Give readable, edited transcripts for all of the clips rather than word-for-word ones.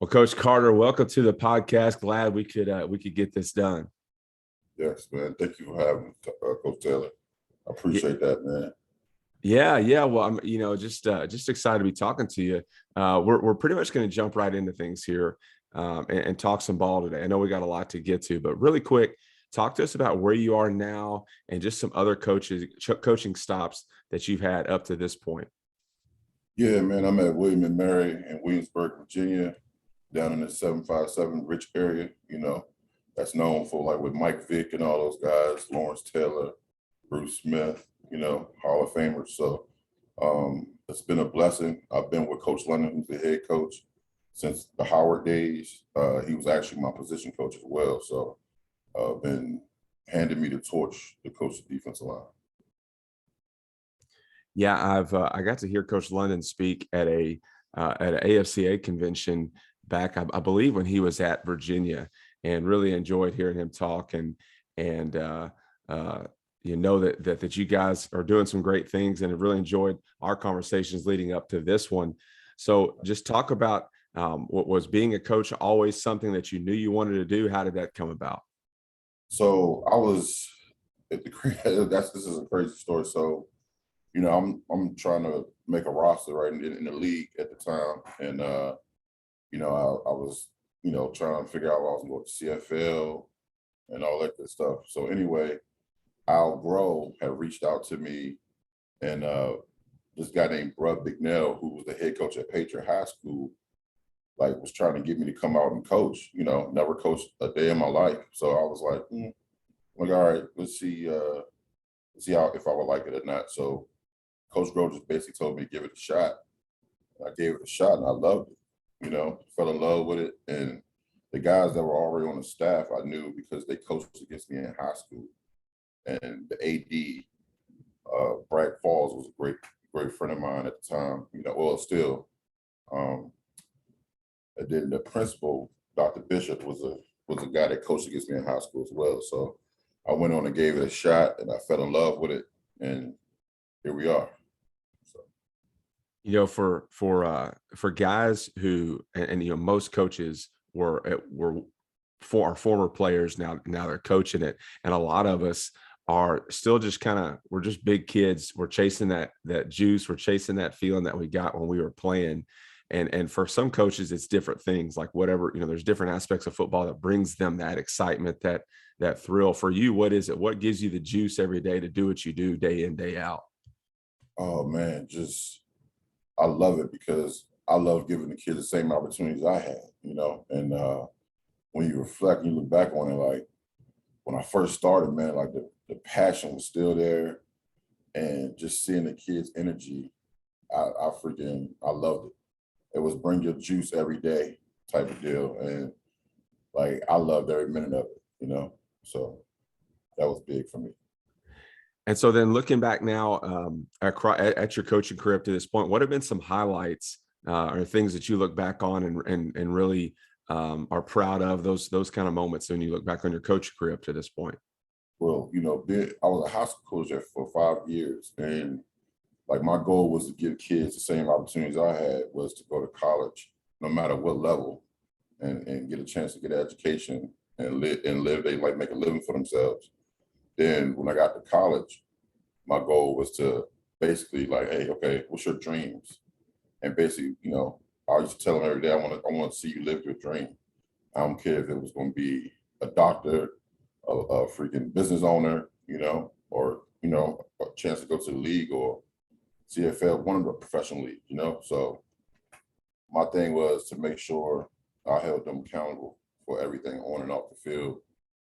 Well, Coach Carter, welcome to the podcast. Glad we could get this done. Yes, man. Thank you for having me, Coach Taylor. I Yeah, appreciate that, man. yeah. Well, I'm just excited to be talking to you. We're pretty much going to jump right into things here and talk some ball today. I know we got a lot to get to, but really quick, talk to us about where you are now and just some other coaching stops that you've had up to this point. Yeah, man. I'm at William and Mary in Williamsburg, Virginia, down in the 757 Rich area. That's known for like with Mike Vick and all those guys, Lawrence Taylor, Bruce Smith, Hall of Famers. So it's been a blessing. I've been with Coach London, who's the head coach, since the Howard days. He was actually my position coach as well. So been handing me the torch to coach the defensive line. Yeah, I got to hear Coach London speak at an AFCA convention back, I believe, when he was at Virginia, and really enjoyed hearing him talk. And that you guys are doing some great things, and have really enjoyed our conversations leading up to this one. So just talk about what was being a coach always something that you knew you wanted to do. How did that come about? So I was at this is a crazy story. So I'm trying to make a roster right in the league at the time, and I was trying to figure out what I was going to CFL and all that good stuff. So anyway, Al Groh had reached out to me, and this guy named Brud Bignell, who was the head coach at Patriot High School, like was trying to get me to come out and coach. Never coached a day in my life, so I was like, all right, let's see how if I would like it or not. So Coach Groh just basically told me to give it a shot. I gave it a shot, and I loved it. Fell in love with it. And the guys that were already on the staff, I knew because they coached against me in high school. And the AD, Brad Falls, was a great friend of mine at the time. Still. And then the principal, Dr. Bishop, was a guy that coached against me in high school as well. So I went on and gave it a shot, and I fell in love with it, and here we are. For guys who and most coaches were for our former players, now they're coaching it, and a lot of us are still just we're just big kids. We're chasing that juice. We're chasing that feeling that we got when we were playing. And for some coaches, it's different things, like whatever, there's different aspects of football that brings them that excitement, that thrill. For you, what is it? What gives you the juice every day to do what you do day in, day out? Oh man, I love it because I love giving the kids the same opportunities I had, and when you reflect and you look back on it, like when I first started, man, like the passion was still there, and just seeing the kids' energy, I loved it. It was bring your juice every day type of deal. And like, I loved every minute of it, so that was big for me. And so then looking back now at your coaching career up to this point, what have been some highlights or things that you look back on and really are proud of, those kind of moments when you look back on your coaching career up to this point? Well, I was a high school coach there for 5 years, and like my goal was to give kids the same opportunities I had, was to go to college, no matter what level, and get a chance to get an education and live. They like make a living for themselves. Then when I got to college, my goal was to basically like, hey, okay, what's your dreams? And basically, I used to tell them every day, I want to see you live your dream. I don't care if it was going to be a doctor, a freaking business owner, or a chance to go to the league or CFL, one of the professional leagues, So my thing was to make sure I held them accountable for everything on and off the field,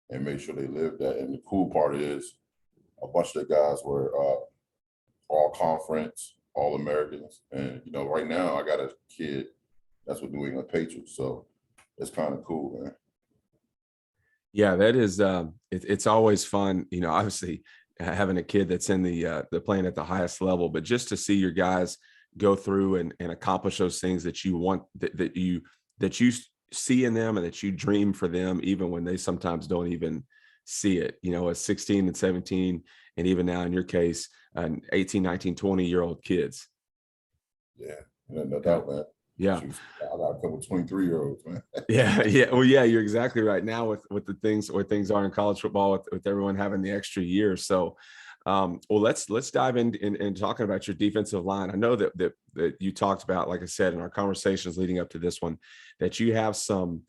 and make sure they lived that. And the cool part is a bunch of the guys were all conference, all Americans. And, right now I got a kid that's with New England Patriots. So it's kind of cool, man. Yeah, that is, it's always fun, obviously having a kid that's in the playing at the highest level, but just to see your guys go through and accomplish those things that you want, that you see in them and that you dream for them, even when they sometimes don't even see it, as 16 and 17, and even now in your case, 18, 19, 20-year-old kids. Yeah, no doubt, man. Yeah. Shoot, I got a couple 23-year-olds, man. Yeah, yeah. Well, yeah, you're exactly right. Now with the things where things are in college football, with everyone having the extra year. So, well, let's dive in talking about your defensive line. I know that you talked about, like I said, in our conversations leading up to this one, that you have some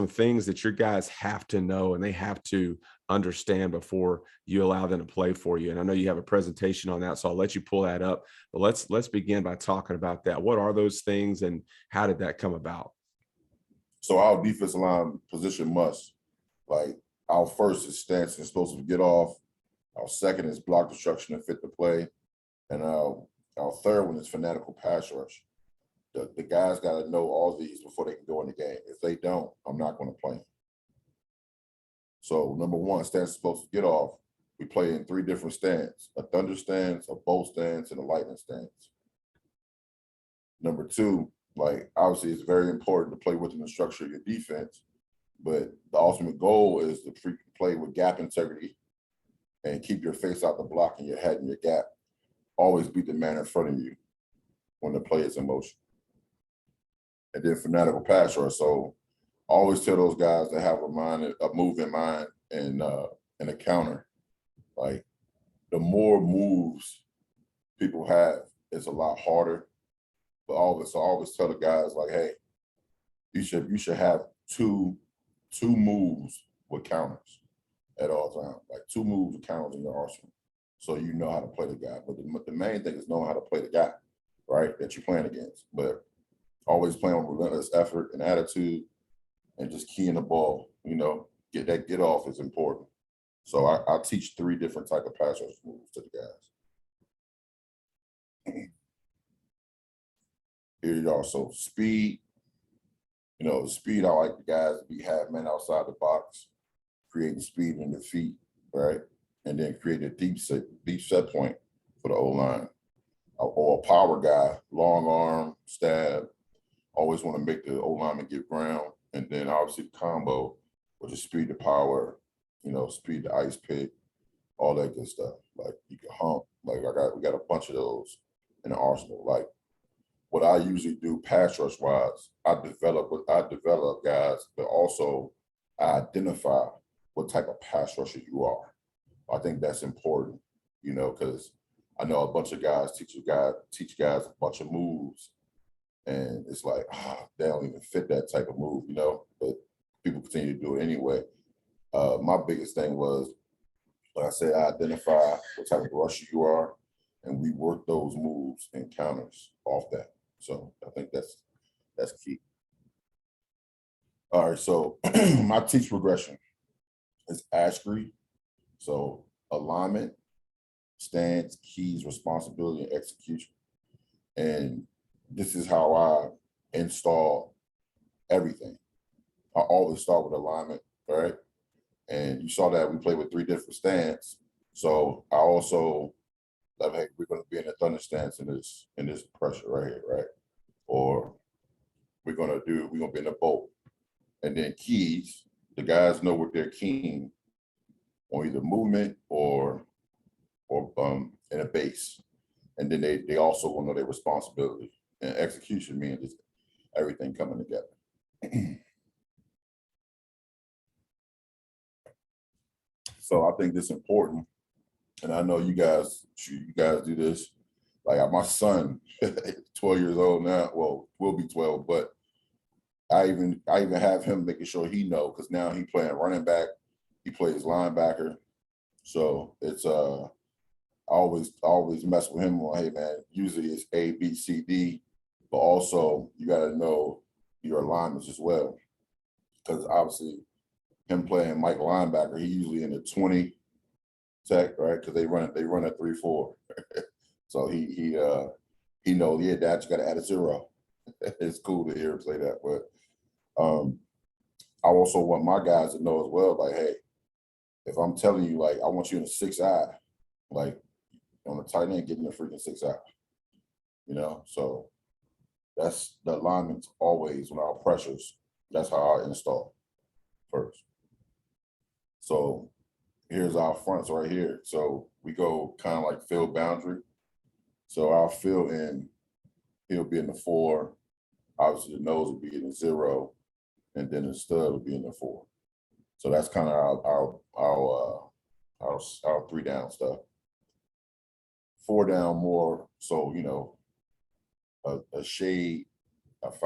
things that your guys have to know and they have to understand before you allow them to play for you. And I know you have a presentation on that, so I'll let you pull that up. But let's begin by talking about that. What are those things, and how did that come about? So our defensive line position must, like, our first is stance and explosive get off. Our second is block destruction and fit the play. And our third one is fanatical pass rush. The guys got to know all these before they can go in the game. If they don't, I'm not going to play them. So number one, stance explosive get off. We play in 3 different stands: a thunder stance, a bolt stance, and a lightning stance. Number 2, like, obviously it's very important to play within the structure of your defense, but the ultimate goal is to play with gap integrity and keep your face out the block and your head in your gap. Always beat the man in front of you when the play is in motion. And then fanatical pass rush. So I always tell those guys to have a move in mind and a counter. Like, the more moves people have, it's a lot harder. But I always tell the guys, like, hey, you should have two moves with counters at all times. Like, 2 moves with counters in your arsenal, so you know how to play the guy. But the main thing is knowing how to play the guy, right, that you're playing against. But always playing with relentless effort and attitude, and just keying the ball. Get off is important. So I teach 3 different type of pass rush moves to the guys. Here you are. So speed. Speed, I like the guys to be half man outside the box, creating speed in the feet, right? And then create a deep set point for the O-line. Or a power guy, long arm, stab. Always want to make the O-lineman get ground. And then obviously the combo, which is speed to power, speed to ice pick, all that good stuff. Like, you can hump. Like, we got a bunch of those in the arsenal. Like, what I usually do pass rush wise, I develop guys, but also I identify what type of pass rusher you are. I think that's important, because I know a bunch of guys teach guys a bunch of moves, and it's like, they don't even fit that type of move, but people continue to do it anyway. My biggest thing was, like I said, I identify what type of rusher you are, and we work those moves and counters off that. So I think that's key. All right, so my teach progression is ASHRAE. So alignment, stance, keys, responsibility, and execution. And this is how I install everything. I always start with alignment, right? And you saw that we play with 3 different stances. So I also, like, hey, we're going to be in a thunder stance in this pressure right here, right? Or we're going to be in a bolt. And then keys, the guys know what they're keying on, either movement or in a base. And then they also will know their responsibility. And execution means just everything coming together. So I think this is important. And I know you guys do this. Like, my son, 12 years old now, well, will be 12, but I even have him making sure he know, because now he playing running back, he plays linebacker. So it's I always mess with him on, hey man, usually it's A, B, C, D, but also you got to know your alignments as well, because obviously him playing Mike linebacker, he usually in the 20 tech, right? Because they run a 3-4. So he knows, yeah, Dad, you got to add a 0. It's cool to hear him say that, but I also want my guys to know as well, like, hey, if I'm telling you, like, I want you in a 6-eye, like, on the tight end, get in the freaking 6-eye, So that's the alignments always when our pressures. That's how I install first. So here's our fronts right here. So we go kind of like field boundary. So I'll fill in, he'll be in the 4, Obviously, the nose would be in the 0, and then the stud would be in the 4. So that's kind of our 3 down stuff. 4 down more, so a shade, a 5,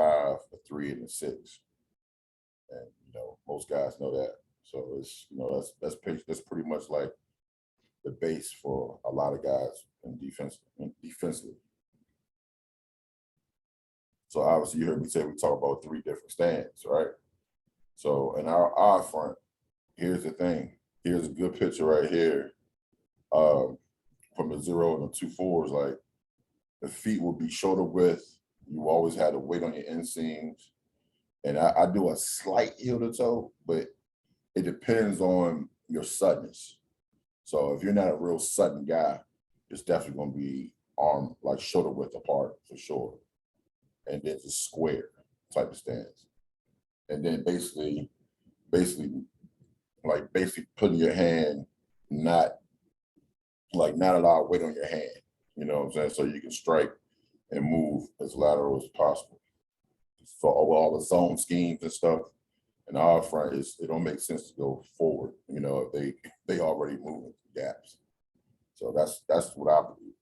a 3, and a 6, and most guys know that. So it's that's pretty much like the base for a lot of guys in defensively. So obviously you heard me say we talk about 3 different stands, right? So in our odd front, here's the thing. Here's a good picture right here. From the 0 and the 2 4s, like the feet will be shoulder width. You always had to weight on your inseams. And I do a slight heel to toe, but it depends on your suddenness. So if you're not a real sudden guy, it's definitely going to be arm, like shoulder width apart for sure. And then just square type of stance. And then basically putting your hand not a lot of weight on your hand. You know what I'm saying? So you can strike and move as lateral as possible. For all the zone schemes and stuff, and our front it don't make sense to go forward. If they already moving gaps. So that's what I believe.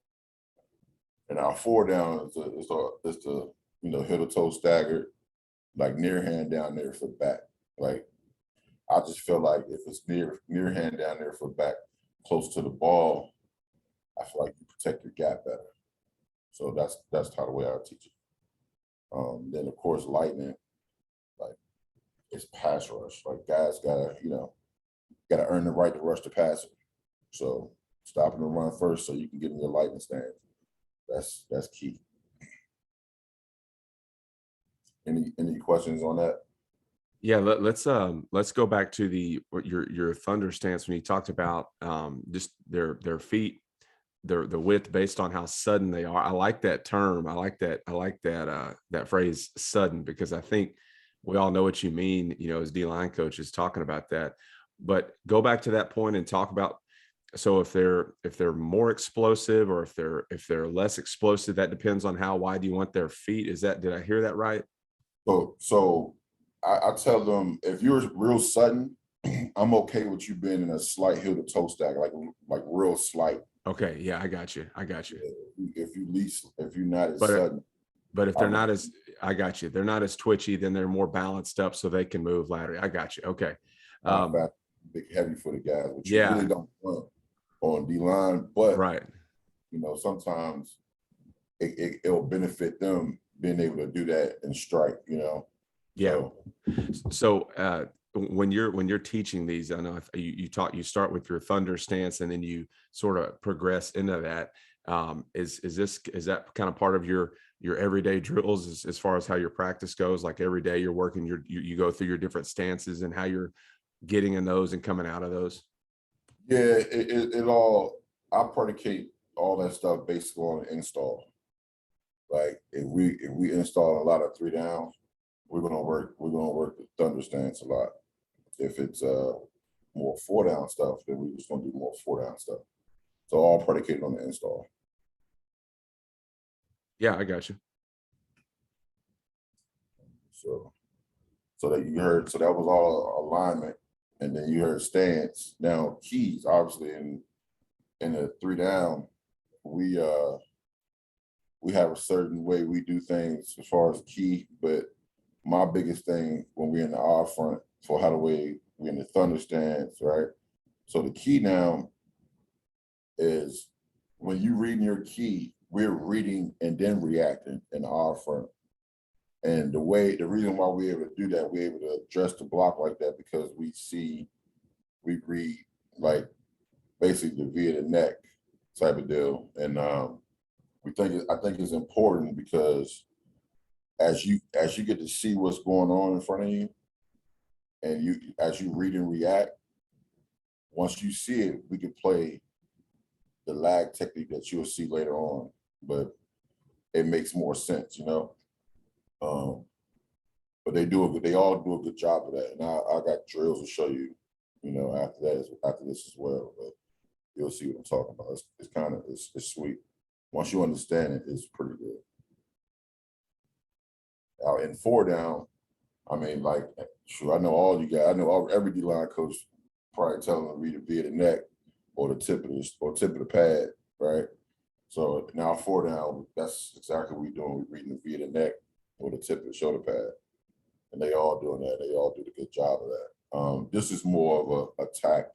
And our 4 down is the heel to toe staggered, like near hand down there for back. Like I just feel like if it's near hand down there for back, close to the ball, I feel like you protect your gap better. So that's how the way I teach it. Then of course lightning, like it's pass rush. Like guys gotta earn the right to rush the passer. So stopping the run first so you can get in your lightning stance. That's key. Any questions on that? Yeah, let's go back to your thunder stance when you talked about just their feet, the width based on how sudden they are. I like that term. I like that phrase sudden, because I think we all know what you mean, as D-line coaches talking about that. But go back to that point and talk about, so if they're more explosive or if they're less explosive, that depends on how wide you want their feet. Did I hear that right? So I tell them, if you're real sudden, I'm okay with you being in a slight heel to toe stack, like real slight. Okay, yeah, I got you. If you're not as But sudden, but if they're not as, I got you. They're not as twitchy, then they're more balanced up so they can move laterally. I got you. Okay. fast, big, heavy footed guys, which you Yeah, really don't want on D line, but right. sometimes it'll benefit them being able to do that and strike. Yeah. So So when you're teaching these, I know you start with your thunder stance and then you sort of progress into that. Is that kind of part of your everyday drills as far as how your practice goes? Like every day you're working, you go through your different stances and how you're getting in those and coming out of those. yeah, I predicate all that stuff basically on install. Like if we install a lot of 3 downs, we're gonna work the thunder stance a lot. If it's more 4 down stuff, then we're just gonna do more 4 down stuff. So all predicated on the install. Yeah, I got you. So that was all alignment, and then you heard stance. Now keys, obviously in the 3 down, we have a certain way we do things as far as key, but my biggest thing when we're in the odd front for how the way we're in the thunder stance, right? So the key now is when you reading your key, we're reading and then reacting in the odd front. And the reason why we're able to do that, we're able to adjust the block like that because we read like basically the via the neck type of deal. And I think it's important because as you get to see what's going on in front of you, and as you read and react, once you see it, we can play the lag technique that you'll see later on, but it makes more sense, but they all do a good job of that, and I got drills to show you, after this as well. But you'll see what I'm talking about. It's sweet. Once you understand it, it's pretty good. In 4 down, I mean, like, sure, I know all you guys. I know every D line coach probably telling them to read it via the neck or the tip of the pad, right? So now 4 down, that's exactly what we're doing. We're reading it via the neck or the tip of the shoulder pad, and they all doing that. They all do a good job of that. This is more of a attack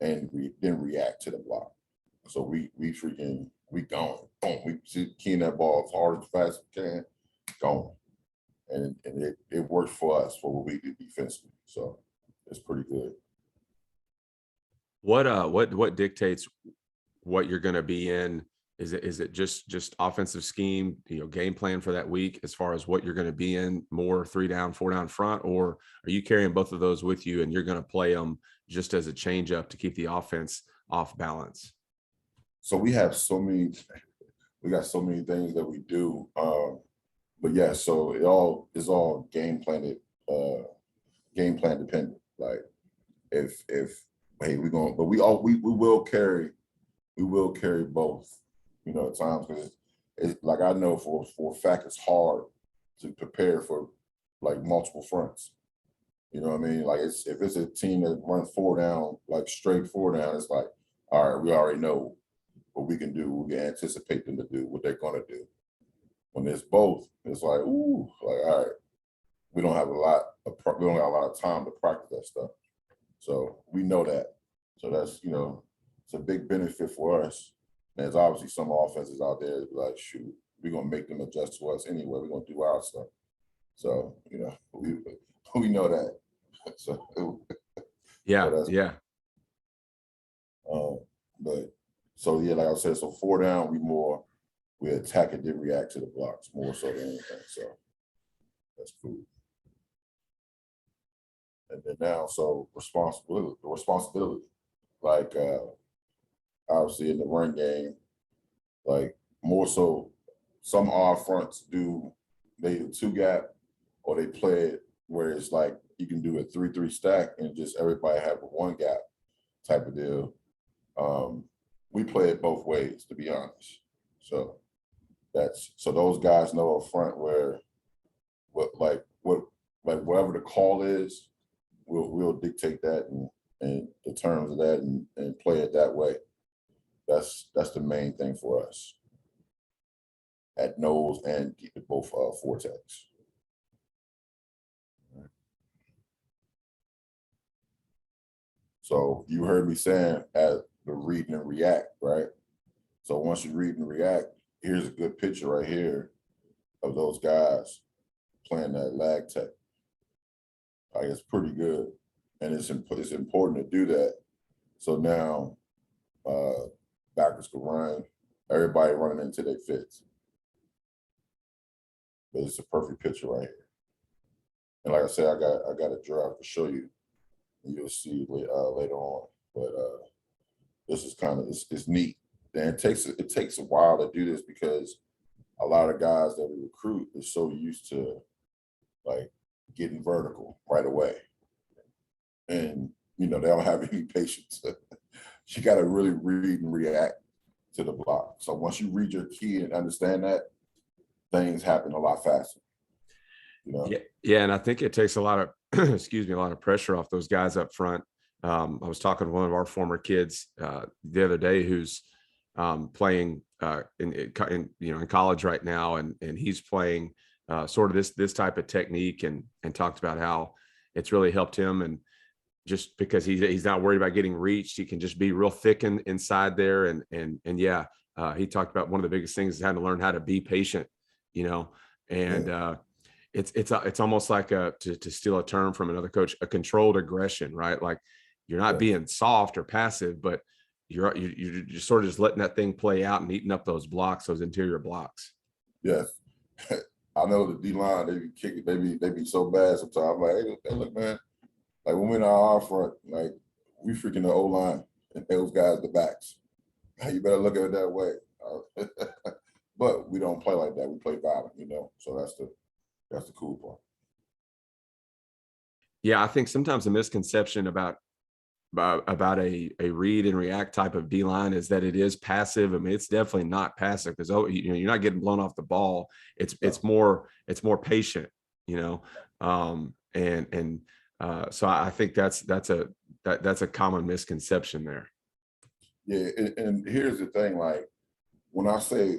and then react to the block. So we going. Boom. We see Keenan that ball as hard as fast as we can, going. And it works for us for what we do defensively. So it's pretty good. What dictates what you're going to be in? Is it just offensive scheme, game plan for that week as far as what you're going to be in, more 3 down, 4 down front, or are you carrying both of those with you and you're going to play them just as a change up to keep the offense off balance? So we got so many things that we do. But yeah, so it's all game plan dependent. Like if hey, we're going, but we will carry both, at times, because it's like, I know for a fact it's hard to prepare for like multiple fronts. You know what I mean? Like, if it's a team that runs 4 down, like straight 4 down, it's like, all right, we already know what we can do. We can anticipate them to do what they're gonna do. When it's both, it's like, ooh, like, all right, we don't have a lot of time to practice that stuff. So we know that. So that's, it's a big benefit for us. And there's obviously some offenses out there that be like, shoot, we're gonna make them adjust to us anyway. We're gonna do our stuff. So, we know that. So, Yeah, that's, yeah. but so yeah, like I said, so 4 down, we attack and then react to the blocks more so than anything. So that's cool. And then now, so responsibility. Like, obviously in the run game, like, more so, some odd fronts do they 2 gap, or they play it where it's like you can do a 3-3 stack and just everybody have a 1 gap type of deal. We play it both ways, to be honest. So those guys know up front whatever the call is, we'll dictate that and the terms of that and play it that way. That's the main thing for us at nose and both vortex. So you heard me saying at the read and react, right? So once you read and react, here's a good picture right here of those guys playing that lag tech. Like, it's pretty good, and it's important to do that. So now backers can run, everybody running into their fits. But it's a perfect picture right here. And like I said, I got a draft to show you, and you'll see later on. But this is kind of it's neat. And it takes a while to do this because a lot of guys that we recruit are so used to like getting vertical right away, and they don't have any patience. You got to really read and react to the block. So once you read your key and understand that, things happen a lot faster. Yeah, and I think it takes a lot of excuse me, a lot of pressure off those guys up front. I was talking to one of our former kids the other day who's playing in college right now, and he's playing sort of this type of technique, and talked about how it's really helped him, and just because he's not worried about getting reached, he can just be real thick inside there, and yeah, he talked about one of the biggest things is having to learn how to be patient, and Yeah. It's almost like to steal a term from another coach, a controlled aggression, right? Like, you're not being soft or passive, but you're just sort of just letting that thing play out and eating up those blocks, those interior blocks. Yes. I know the D line, they be kicking, they be so bad sometimes. I'm like, hey, look, man, like when we're in our front, like, we freaking the O line and those guys the backs. You better look at it that way. But we don't play like that. We play violent, So that's the cool part. Yeah, I think sometimes a misconception about about a read and react type of D line is that it is passive. I mean, it's definitely not passive because you're not getting blown off the ball. It's more patient, you know. So I think that's a common misconception there. Yeah, and here's the thing, like when I say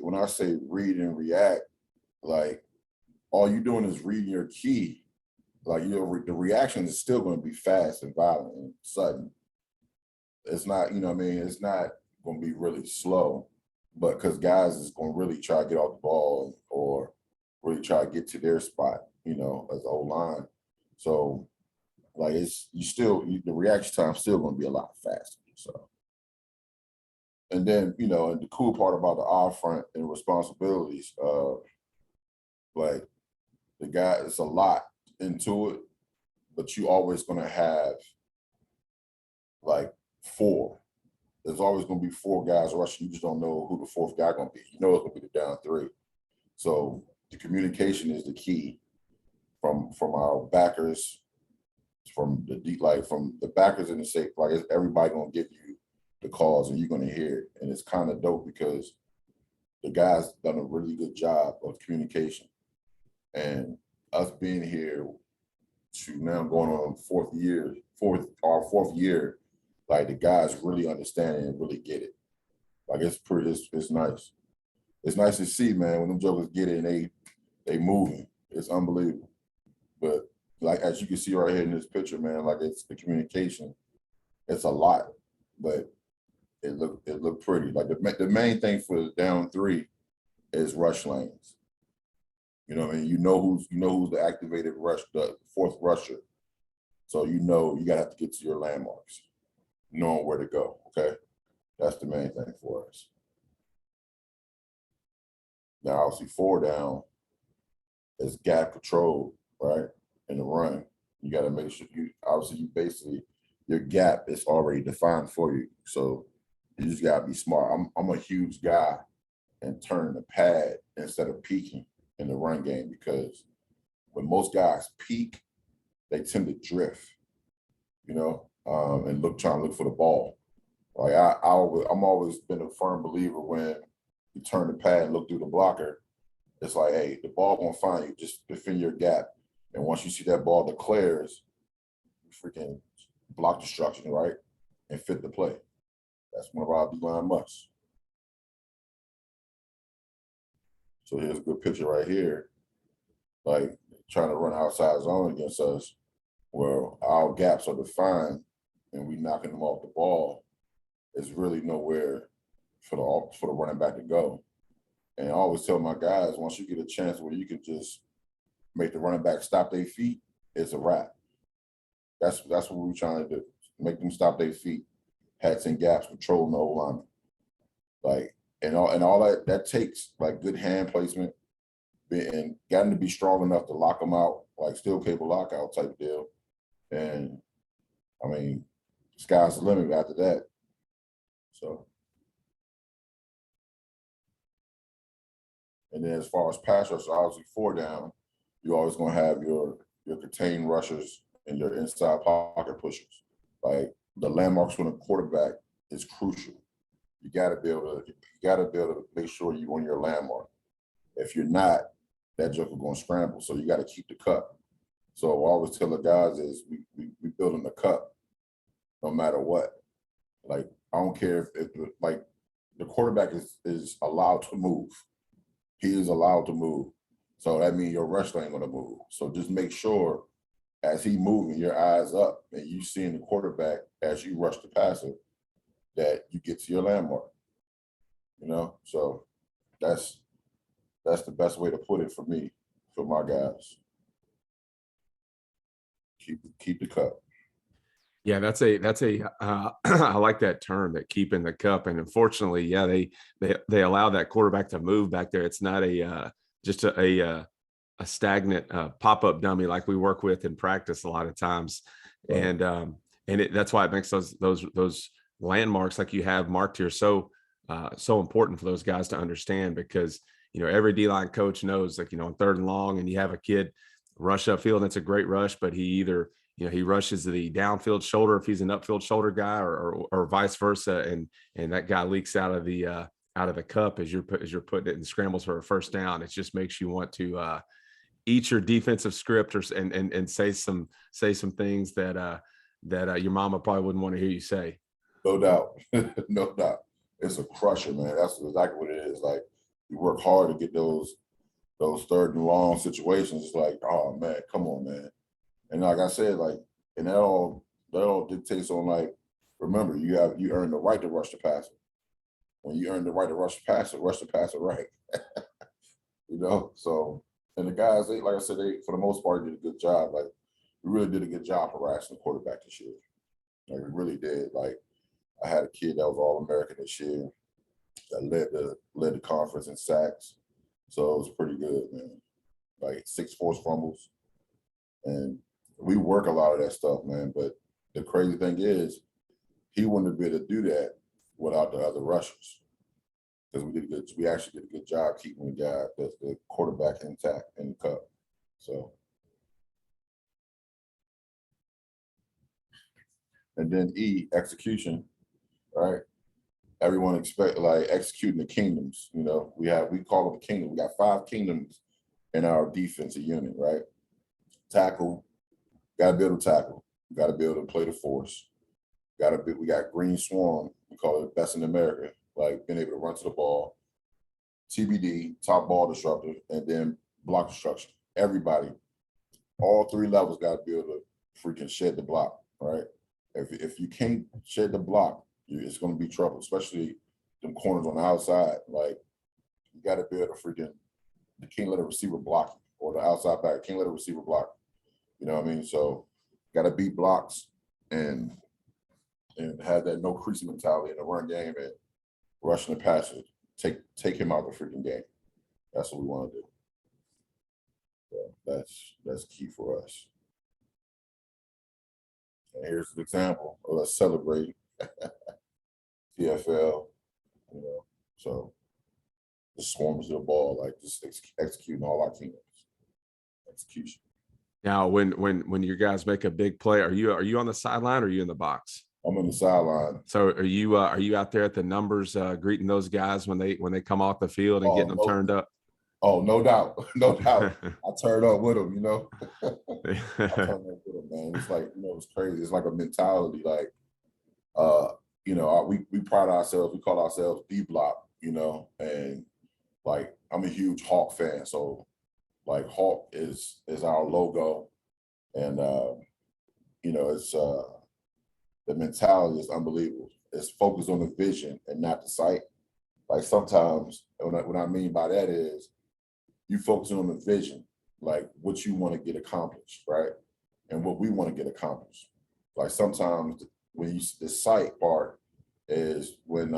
read and react, like all you're doing is reading your key. Like the reaction is still going to be fast and violent and sudden. It's not, you know what I mean, it's not going to be really slow, but because guys is going to really try to get off the ball or really try to get to their spot, you know, as the O line. So like the reaction time still going to be a lot faster. So. And then, you know, and the cool part about the odd front and responsibilities, like the guy, it's a lot into it, but you always gonna have like four. There's always gonna be four guys rushing. You just don't know who the fourth guy gonna be. You know it's gonna be the down three. So the communication is the key from our backers, from the deep, like from the backers in the safe. Like everybody gonna give you the calls and you're gonna hear it. And it's kind of dope because the guys done a really good job of communication. And us being here to now going on our fourth year, like the guys really understand it and really get it. Like it's nice. It's nice to see, man, when them jokers get it and they moving. It's unbelievable. But like as you can see right here in this picture, man, like it's the communication. It's a lot, but it looked pretty. Like the main thing for the down three is rush lanes. You know what I mean? You know who's the activated rush, the fourth rusher. So you know you gotta have to get to your landmarks, knowing where to go. Okay. That's the main thing for us. Now obviously 4 down is gap control, right? In the run. You gotta make sure your gap is already defined for you. So you just gotta be smart. I'm a huge guy and turning the pad instead of peeking in the run game, because when most guys peek, they tend to drift, you know, and trying to look for the ball. Like I'm always been a firm believer when you turn the pad and look through the blocker, it's like, hey, the ball gonna find you. Just defend your gap, and once you see that ball declares, you freaking block destruction, right, and fit the play. That's one of our D-line musts. So here's a good picture right here, like trying to run outside zone against us, where our gaps are defined and we knocking them off the ball. There's really nowhere for the running back to go. And I always tell my guys, once you get a chance where you can just make the running back stop their feet, it's a wrap. That's what we're trying to do. Make them stop their feet, hats and gaps, control no lineman. Like, and all that takes like good hand placement and gotten to be strong enough to lock them out, like still cable lockout type deal. And I mean, sky's the limit after that. So, and then as far as pass rush, obviously 4 down, you're always gonna have your contained rushers and your inside pocket pushers. Like the landmarks from the quarterback is crucial. You gotta be able to make sure you're on your landmark. If you're not, that joker gonna scramble. So you got to keep the cup. So I always tell the guys is we building the cup no matter what. Like I don't care if like the quarterback is allowed to move. He is allowed to move. So that means your rush lane gonna move. So just make sure as he moving, your eyes up and you seeing the quarterback as you rush the passer, that you get to your landmark. You know, so that's the best way to put it for me, for my guys. Keep the cup. Yeah, that's a I like that term, that keeping the cup. And unfortunately, yeah, they allow that quarterback to move back there. It's not just a stagnant pop-up dummy like we work with in practice a lot of times. Right. And that's why it makes those landmarks like you have marked here so important for those guys to understand, because every D-line coach knows, like, on 3rd and long and you have a kid rush upfield, and it's a great rush, but he either, he rushes the downfield shoulder if he's an upfield shoulder guy, or vice versa, and that guy leaks out of the cup as you're putting it and scrambles for a first down. It just makes you want to eat your defensive script, and say some things that your mama probably wouldn't want to hear you say. No doubt. No doubt. It's a crusher, man. That's exactly what it is. Like, you work hard to get those third and long situations. It's like, oh man, come on, man. And like I said, like, and that all dictates on, like, remember, you earn the right to rush the passer. When you earn the right to rush the passer right. So, and the guys, they, like I said, they, for the most part, did a good job. Like, we really did a good job harassing the quarterback this year. Like, we really did. Like, I had a kid that was All-American this year that led the conference in sacks. So it was pretty good, man. Like 6 forced fumbles. And we work a lot of that stuff, man. But the crazy thing is, he wouldn't have been able to do that without the other rushers. Because we actually did a good job keeping the quarterback intact in the cup. So, and then execution, right? Everyone expect, like, executing the kingdoms. We call them kingdoms. We got 5 kingdoms in our defensive unit, right? Tackle, got to be able to tackle. We got to be able to play the force. We got green swarm. We call it best in America. Like, being able to run to the ball. TBD, top ball disruptor, and then block destruction. Everybody, all 3 levels got to be able to freaking shed the block, right? If you can't shed the block, it's going to be trouble, especially them corners on the outside. Like, you got to be able to you can't let a receiver block you, or the outside back can't let a receiver block you. You know what I mean? So, got to beat blocks and have that no crease mentality in the run game and rushing the passer. Take him out of the freaking game. That's what we want to do. So that's key for us. And here's an example of us celebrating PFL, so the swarms of the ball, like, just executing all our kingdoms. Execution. Now, when your guys make a big play, are you on the sideline, or are you in the box? I'm on the sideline. So are you out there at the numbers, greeting those guys when they come off the field and getting them turned up? Oh, no doubt. No doubt. I turned up with them, I turned up with them, man. It's like, it's crazy. It's like a mentality. Like, we pride ourselves, we call ourselves D Block, and, like, I'm a huge Hawk fan. So, like, Hawk is our logo. And, it's, the mentality is unbelievable. It's focused on the vision and not the sight. Like, sometimes, what I mean by that is, you focus on the vision, like what you want to get accomplished, right? And what we want to get accomplished. Like, sometimes the sight part is when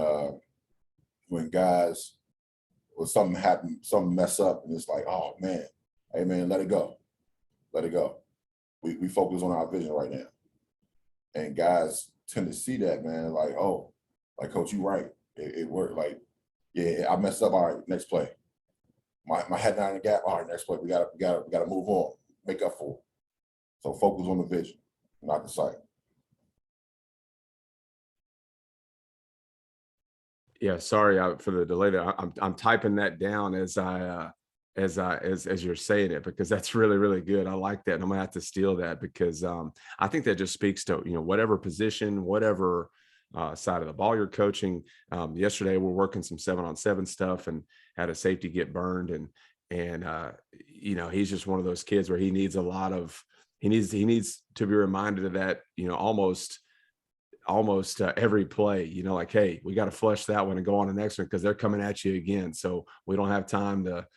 guys, or something happen, something mess up, and it's like, oh man, hey man, let it go. Let it go. We focus on our vision right now. And guys tend to see that, man, like, oh, like, coach, you right. It worked. Like, yeah, I messed up. All right, next play. My head down in the gap. All right, next play. We gotta move on, make up for it. So focus on the vision, not the sight. Yeah, sorry for the delay there. I'm typing that down as you're saying it, because that's really, really good. I like that. And I'm gonna have to steal that, because I think that just speaks to, whatever position, whatever side of the ball you're coaching. Yesterday we're working some 7-on-7 stuff and had a safety get burned, and he's just one of those kids where he needs he needs to be reminded of that, almost every play, like, hey, we got to flush that one and go on the next one, because they're coming at you again. So we don't have time to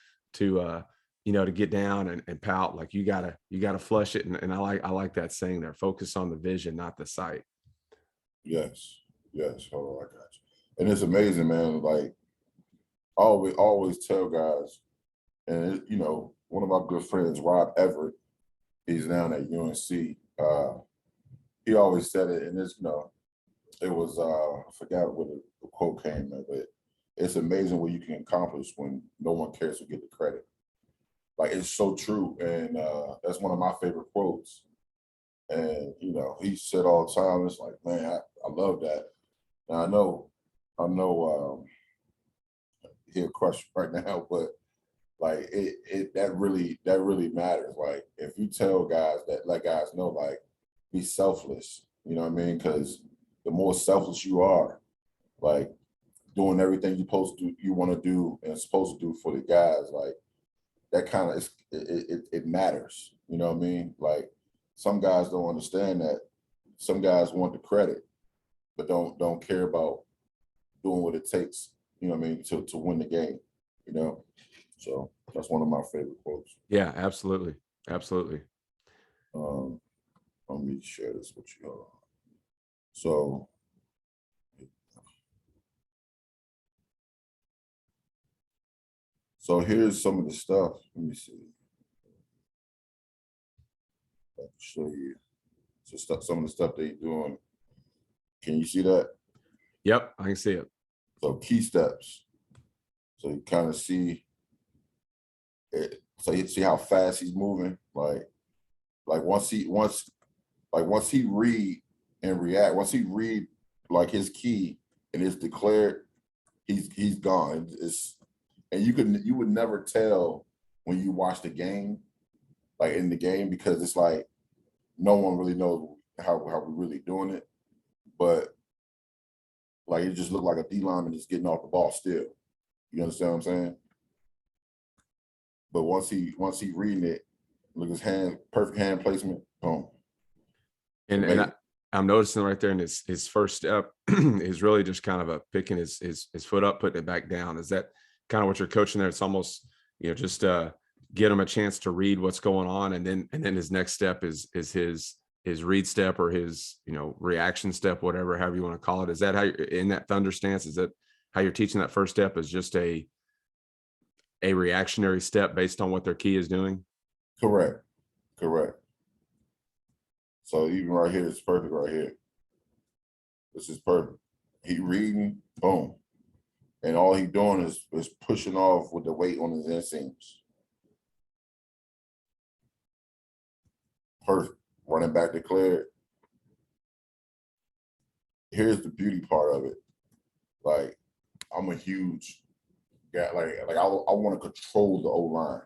get down and pout. Like, you gotta flush it. And I like that saying there, focus on the vision, not the sight. Yes. Hold on, I got you. And it's amazing, man. Like, I always tell guys, and one of my good friends, Rob Everett, he's down at UNC. He always said it, and it was, I forgot what the quote came of, but it's amazing what you can accomplish when no one cares to get the credit. like it's so true. And that's one of my favorite quotes. And you know, he said all the time, it's like, man, I love that. Now I know he'll crush right now, but like that really matters. Like if you tell guys that, let guys know, like, be selfless, you know what I mean? Because the more selfless you are, like doing everything you want to do and supposed to do for the guys, like that kind of it matters. You know what I mean? Like some guys don't understand that. Some guys want the credit, but don't care about doing what it takes. You know what I mean, to win the game. You know, so that's one of my favorite quotes. Yeah, absolutely. Absolutely. Um, let me share this with you. So, so here's some of the stuff. Let me see. I can show you. So some of the stuff they doing. Can you see that? Yep, I can see it. So key steps. So you kind of see it. So you see how fast he's moving. Like once he read and react, once he read like his key and it's declared, he's gone. And you would never tell when you watch the game, like in the game, because it's like no one really knows how we're really doing it. But like it just looked like a D lineman just getting off the ball still. You understand what I'm saying? But once he reading it, look at his hand, perfect hand placement, boom. And I'm noticing right there in his first step is really just kind of a picking his foot up, putting it back down. Is that kind of what you're coaching there? It's almost, just get him a chance to read what's going on, and then his next step is his read step or his reaction step, whatever, however you want to call it. Is that how you're in that thunder stance? Is that how you're teaching that first step, is just a reactionary step based on what their key is doing? Correct. So even right here, it's perfect right here. This is perfect. He reading, boom. And all he doing is pushing off with the weight on his inseams. Perfect. Running back declared. Here's the beauty part of it. Like, I'm a huge guy. Like I want to control the O-line.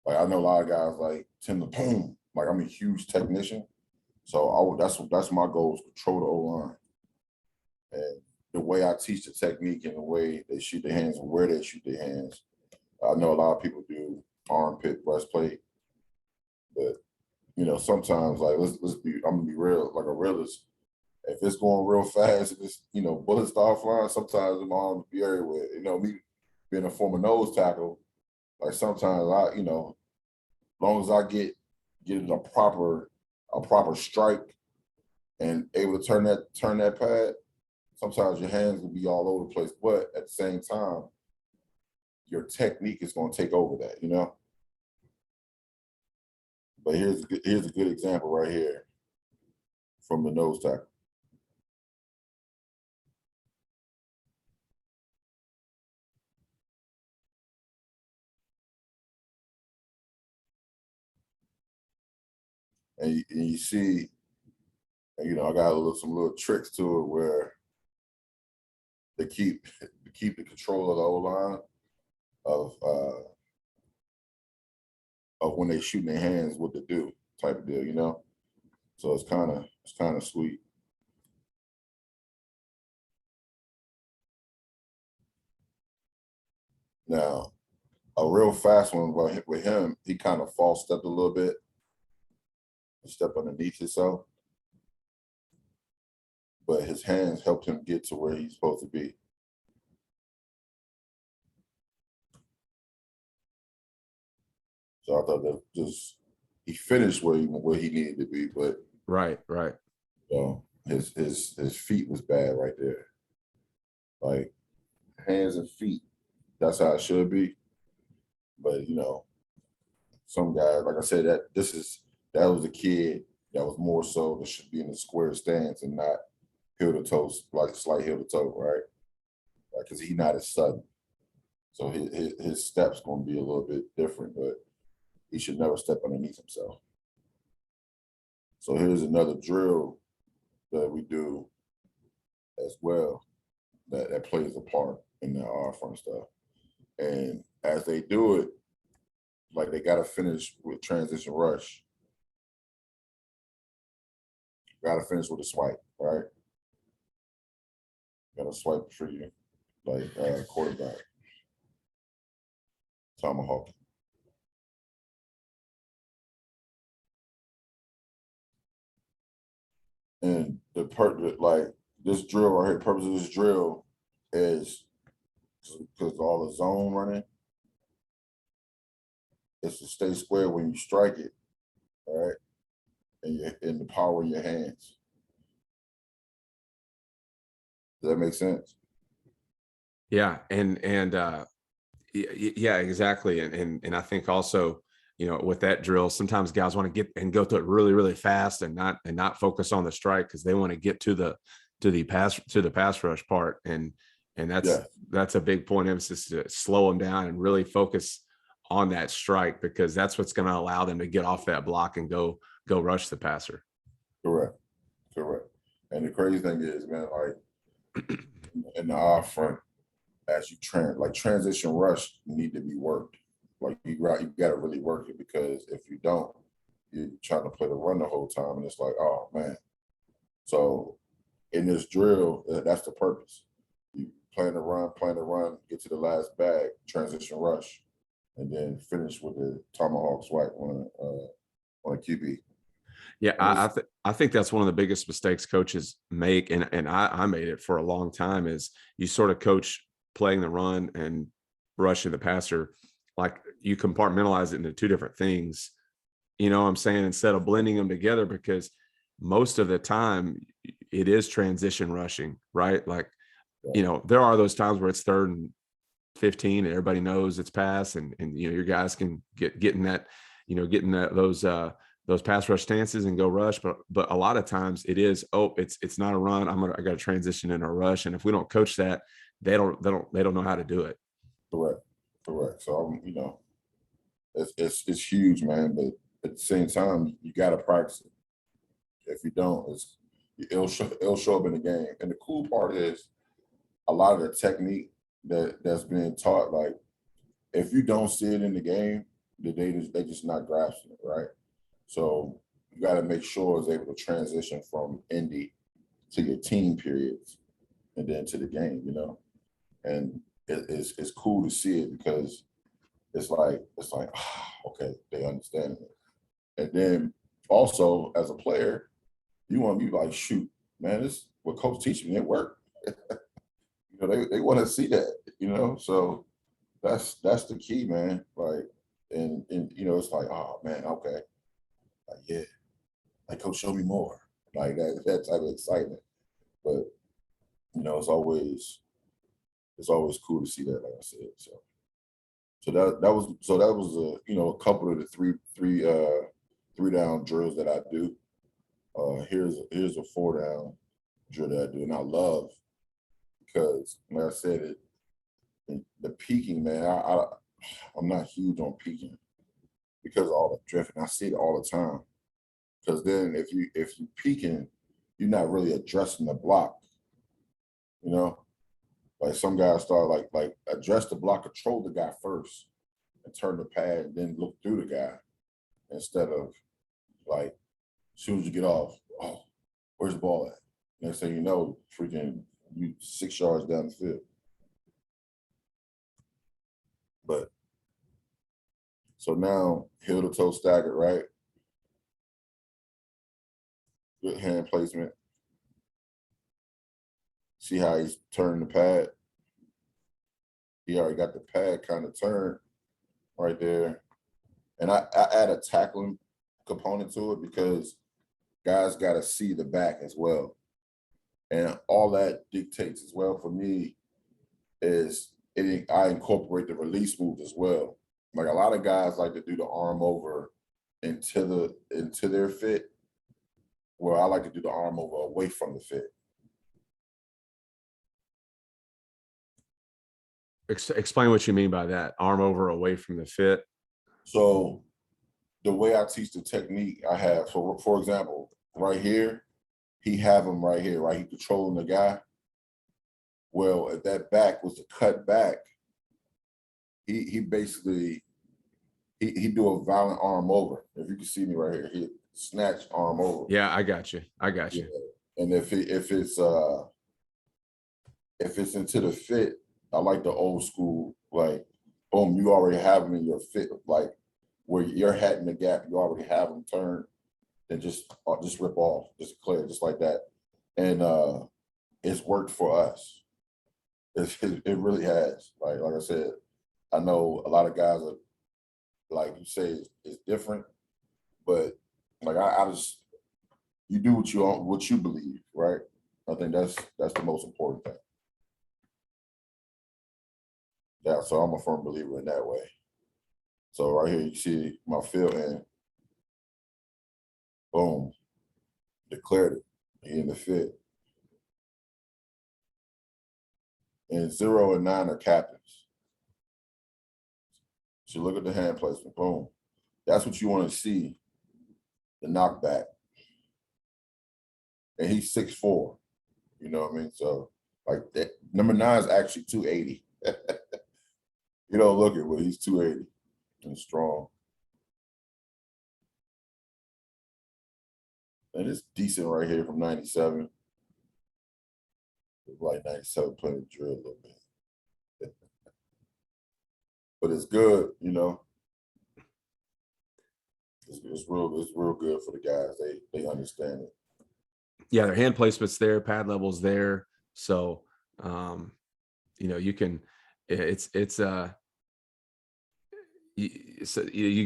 Like I know a lot of guys like tend to boom. Like I'm a huge technician. So that's my goal, is control the O-line. And the way I teach the technique and the way they shoot their hands and where they shoot their hands. I know a lot of people do armpit breastplate, but sometimes like I'm gonna be real, like a realist. If it's going real fast and it's bullets start flying, sometimes my arms be everywhere. Me being a former nose tackle, like sometimes as long as I get it a proper strike and able to turn that pad, sometimes your hands will be all over the place. But at the same time, your technique is going to take over that, But here's a good example right here from the nose tackle. And you see, I got some little tricks to it where they keep the control of the O-line of when they shooting their hands, what to do, type of deal, So it's kind of sweet. Now, a real fast one with him, he kind of false stepped a little bit, stepped underneath himself, but his hands helped him get to where he's supposed to be. So I thought that just he finished where he needed to be, but Right. his feet was bad right there. Like hands and feet, that's how it should be. But some guys, like I said, that was a kid that was more so that should be in the square stance and not heel to toe, like slight heel to toe, right? Like, because he's not as sudden. So his steps going to be a little bit different, but he should never step underneath himself. So here's another drill that we do as well that plays a part in the front stuff. And as they do it, like they got to finish with transition rush. Got to finish with a swipe, right? Got to swipe for you, like quarterback, tomahawk. And like this drill right here, the purpose of this drill is because all the zone running is to stay square when you strike it, all right? And the power in your hands. Does that make sense? Yeah, yeah, exactly. And I think also, with that drill, sometimes guys want to get and go through it really, really fast and not focus on the strike because they want to get to the pass rush part. And Yeah, that's a big point of emphasis to slow them down and really focus on that strike, because that's what's going to allow them to get off that block and go rush the passer. correct, correct. And the crazy thing is, man, like in the off front, as you transition rush need to be worked. Like you got to really work it, because if you don't, you're trying to play the run the whole time, and it's like, oh man. So in this drill, that's the purpose. You plan to run, get to the last bag, transition rush, and then finish with the tomahawk swipe on a QB. Yeah, And it's I think that's one of the biggest mistakes coaches make, and I made it for a long time, is you sort of coach playing the run and rushing the passer, like you compartmentalize it into two different things. You know what I'm saying? Instead of blending them together, because most of the time it is transition rushing, right? Like, there are those times where it's 3rd and 15 and everybody knows it's pass, and your guys can getting that, those pass rush stances and go rush, but a lot of times it is, it's not a run. I got to transition in a rush, and if we don't coach that, they don't know how to do it. correct, correct. So it's huge, man. But at the same time, you got to practice it. If you don't, it'll show up in the game. And the cool part is a lot of the technique that's being taught. Like if you don't see it in the game, they just not grasping it, right? So you got to make sure it's able to transition from indie to your team periods and then to the game, And it's cool to see it, because it's like okay, they understand it. And then also as a player, you want to be like, shoot, man, this what coach teaching me, it worked. They want to see that, So that's the key, man. Like, and it's like, oh man, okay, like yeah, like coach, show me more, like that type of excitement. But it's always cool to see that, like I said. So that was a couple of the three down drills that I do. Here's a 4-down drill that I do, and I love, because like I said, the peaking, man. I'm not huge on peaking because of all the drifting. I see it all the time. Because then if you peaking, you're not really addressing the block. Like some guys start like address the block, control the guy first, and turn the pad, and then look through the guy, instead of like as soon as you get off, oh, where's the ball at? Next thing you know, freaking you 6 yards down the field. But so now heel to toe staggered, right? Good hand placement. See how he's turning the pad? He already got the pad kind of turned right there. And I add a tackling component to it, because guys got to see the back as well. And all that dictates as well for me is I incorporate the release moves as well. Like a lot of guys like to do the arm over into their fit, where I like to do the arm over away from the fit. Explain what you mean by that. Arm over away from the fit. So the way I teach the technique, I have, so for example, right here, he have him right here, right? He controlling the guy. Well, if that back was to cut back, he basically he do a violent arm over. If you can see me right here, he snatch arm over. Yeah, I got you. I got Yeah. you. And if it's into the fit, I like the old school, like boom, you already have them in your fit, like where you're hat in the gap, you already have them turned, and just rip off, just clear, just like that. And it's worked for us. It really has. Like I said, I know a lot of guys are, like you say, it's different, but like I just, you do what you believe, right? I think that's the most important thing. Yeah, so I'm a firm believer in that way. So right here, you see my field hand, boom, declared it. He in the fit. And 0 and 9 are captains. So look at the hand placement, boom. That's what you want to see, the knockback. And he's 6'4", you know what I mean? So like that, number 9 is actually 280. You don't look at what he's 280 and strong. And it's decent right here from 97. Like 97 playing the drill a little bit. But it's good, you know. It's real good for the guys. They understand it. Yeah, their hand placement's there, pad levels there. So you know, you can you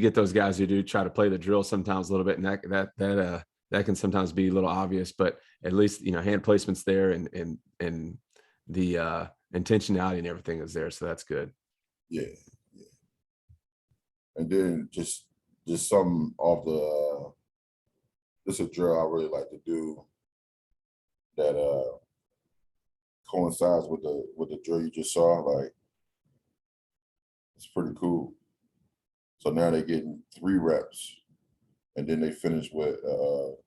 get those guys who do try to play the drill sometimes a little bit, and that can sometimes be a little obvious, but at least, you know, hand placement's there, and the intentionality and everything is there. So that's good. Yeah. And then just some of the this is a drill I really like to do that coincides with the drill you just saw. Like, it's pretty cool. So now they're getting 3 reps, and then they finish with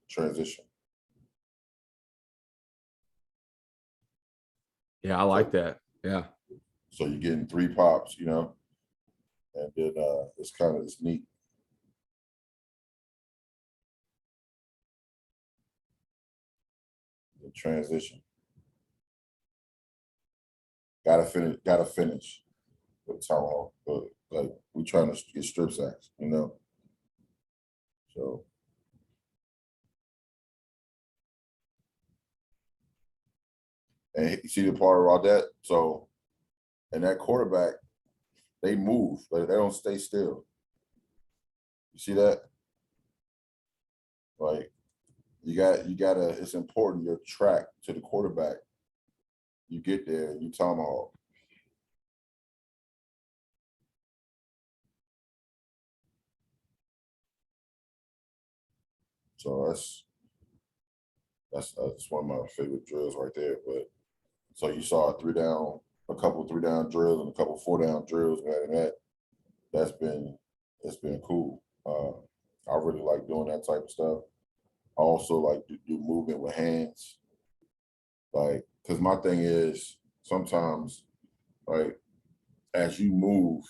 transition. Yeah, I like that. Yeah. So you're getting 3 pops, you know, and then it's neat. The transition. Gotta finish with tomahawk. But like, we trying to get strip sacks, you know. So and you see the part about that. So, and that quarterback, they move, like they don't stay still. You see that? Like, you gotta, it's important your track to the quarterback. You get there, you tomahawk. So that's one of my favorite drills right there. But so you saw a couple 3-down drills and a couple 4-down drills, man, and it's been cool. I really like doing that type of stuff. I also like to do movement with hands, like, because my thing is sometimes, like, as you move,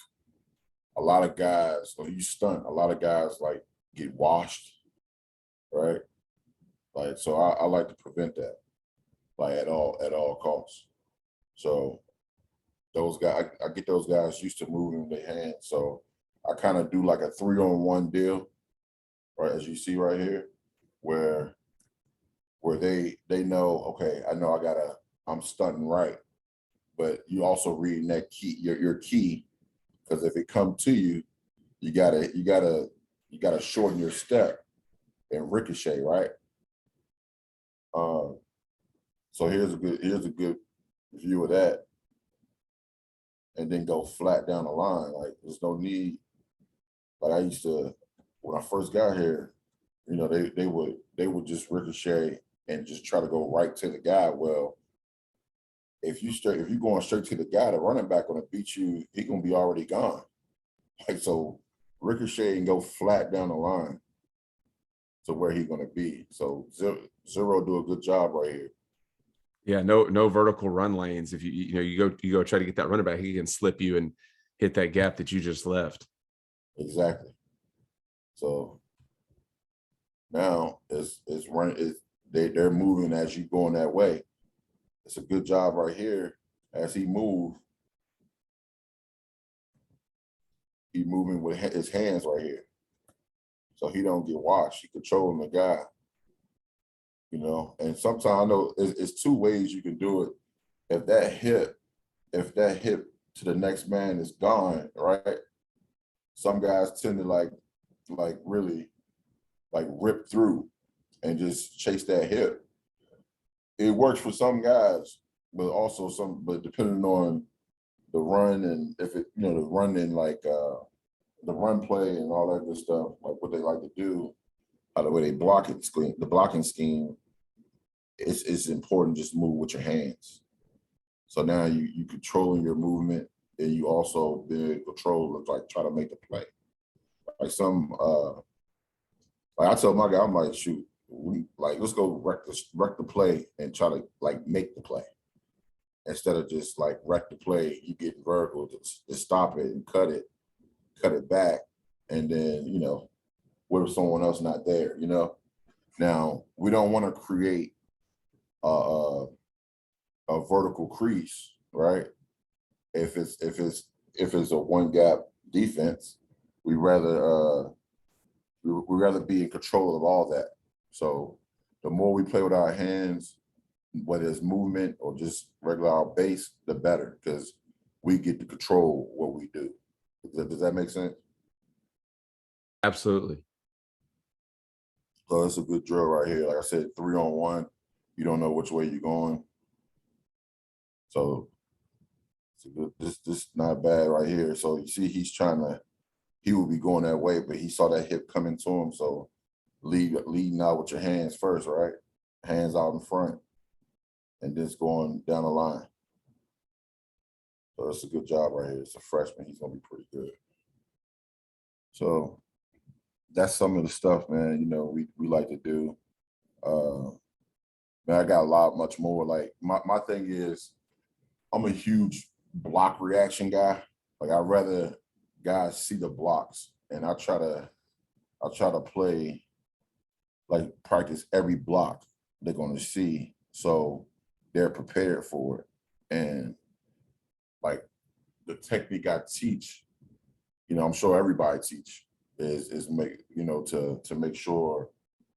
a lot of guys, when you stunt, a lot of guys like get washed, right? Like, so I like to prevent that, like, at all costs. So those guys, I get those guys used to moving with their hands. So I kind of do like a 3-on-1 deal, right? As you see right here, where they know, okay, I know I'm stunting right, but you also reading that key, your key, because if it come to you, you gotta shorten your step and ricochet, right? Um, so here's a good view of that, and then go flat down the line. Like, there's no need. Like, I used to, when I first got here, you know, they would just ricochet and just try to go right to the guy. Well, if you going straight to the guy, the running back gonna beat you, he gonna be already gone. Like, so ricochet and go flat down the line to where he's gonna be. So zero do a good job right here. Yeah, no vertical run lanes. If you go try to get that running back, he can slip you and hit that gap that you just left. Exactly. So now it's running. They're moving as you going that way. It's a good job right here as he move. He moving with his hands right here, so he don't get washed. He controlling the guy, you know. And sometimes I know it's two ways you can do it. If that hip to the next man is gone, right? Some guys tend to like really like rip through and just chase that hip. It works for some guys, but also but depending on the run and if it, the run and like the run play and all that good stuff, like what they like to do, the way they block it, the blocking scheme, it's important just to move with your hands. So now you controlling your movement and you also be control of like try to make the play. Like like I tell my guy, I'm like, shoot, let's go wreck the play and try to like make the play. Instead of just like wreck the play, you get vertical to stop it and cut it back. And then, what if someone else not there, Now, we don't want to create a vertical crease, right? If it's a one gap defense, we rather be in control of all that. So the more we play with our hands, whether it's movement or just regular our base, the better, because we get to control what we do. Does that make sense? Absolutely. So it's a good drill right here. Like I said, 3-on-1, you don't know which way you're going. So it's a good, this not bad right here. So you see he will be going that way, but he saw that hip coming to him. So leading out with your hands first, right? Hands out in front and just going down the line. So it's a good job right here. It's a freshman. He's gonna be pretty good. So that's some of the stuff, man, we like to do. Man, I got much more. Like my thing is I'm a huge block reaction guy. Like I'd rather guys see the blocks and I try to play, like practice every block they're gonna see so they're prepared for it. And like the technique I teach, I'm sure everybody teach is make, to make sure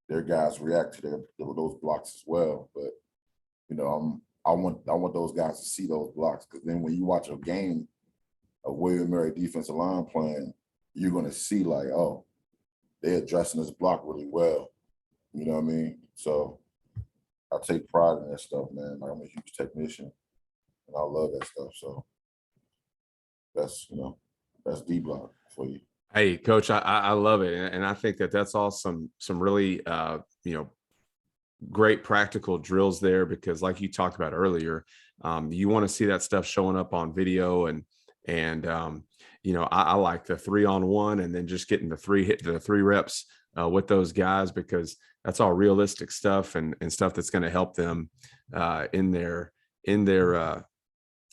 their guys react to those blocks as well. But I want those guys to see those blocks, because then when you watch a game of William Mary defensive line playing, you're gonna see like, oh, they're addressing this block really well. You know what I mean? So I take pride in that stuff, man. Like, I'm a huge technician and I love that stuff. So that's D block for you. Hey, coach, I love it. And I think that's all some really, great practical drills there, because like you talked about earlier, you want to see that stuff showing up on video. I like the 3-on-1 and then just getting the three reps with those guys, because that's all realistic stuff and stuff that's going to help them in their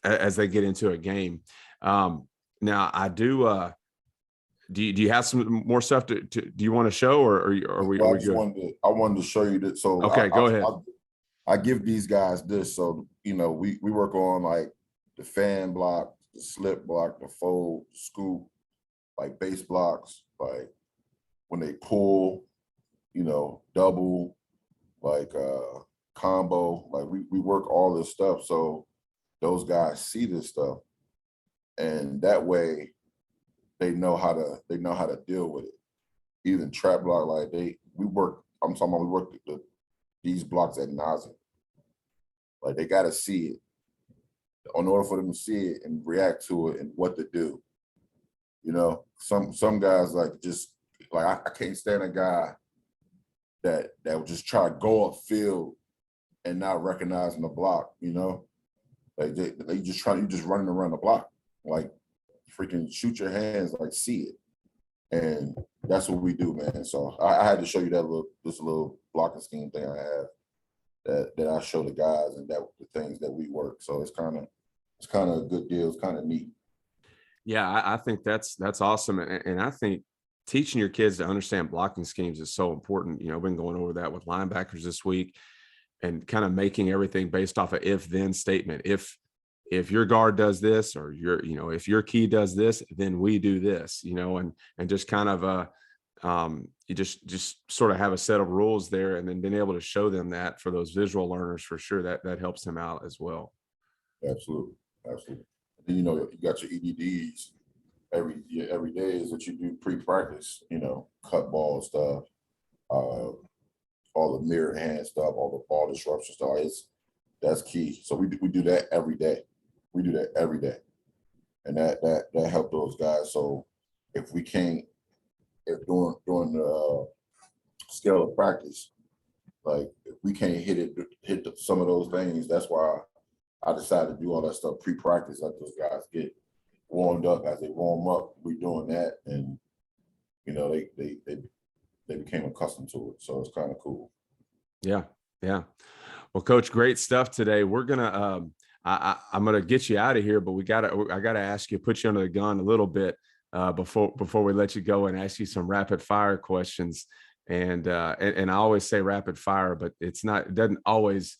as they get into a game. Now I do. Do you have some more stuff do you want to show, or are we good? I wanted to show you that. So okay, go ahead. I give these guys this. So, we work on like the fan block, the slip block, the fold, scoop, like base blocks, like when they pull, double, like combo, like we work all this stuff. So those guys see this stuff, and that way they know how to deal with it. Even trap block, like we work these blocks at nauseam. Like they gotta see it in order for them to see it and react to it and what to do. Some guys like just like I can't stand a guy that would just try to go upfield and not recognizing the block, Like they just you just running around the block, like freaking shoot your hands, like see it. And that's what we do, man. So I had to show you this little blocking scheme thing I have that I show the guys and that the things that we work. So it's kind of a good deal. It's kind of neat. Yeah, I think that's awesome, and I think teaching your kids to understand blocking schemes is so important. You know, I've been going over that with linebackers this week, and kind of making everything based off a if then statement. If your guard does this, or if your key does this, then we do this. And just kind of you just sort of have a set of rules there, and then being able to show them that for those visual learners, for sure, that helps them out as well. Absolutely, absolutely. And then, you got your EDDs every day is that you do pre-practice. Cut ball stuff, all the mirror hand stuff, all the ball disruption stuff. That's key. So we do that every day. We do that every day, and that helped those guys. So if we can't, if during the scale of practice, like if we can't hit some of those things, that's why I decided to do all that stuff pre-practice. Let those guys get warmed up. As they warm up, we doing that, and they became accustomed to it. So it's kind of cool. Yeah, yeah. Well, Coach, great stuff today. We're gonna I'm gonna get you out of here, but I gotta ask you, put you under the gun a little bit before we let you go, and ask you some rapid fire questions. And I always say rapid fire, but it's not. It doesn't always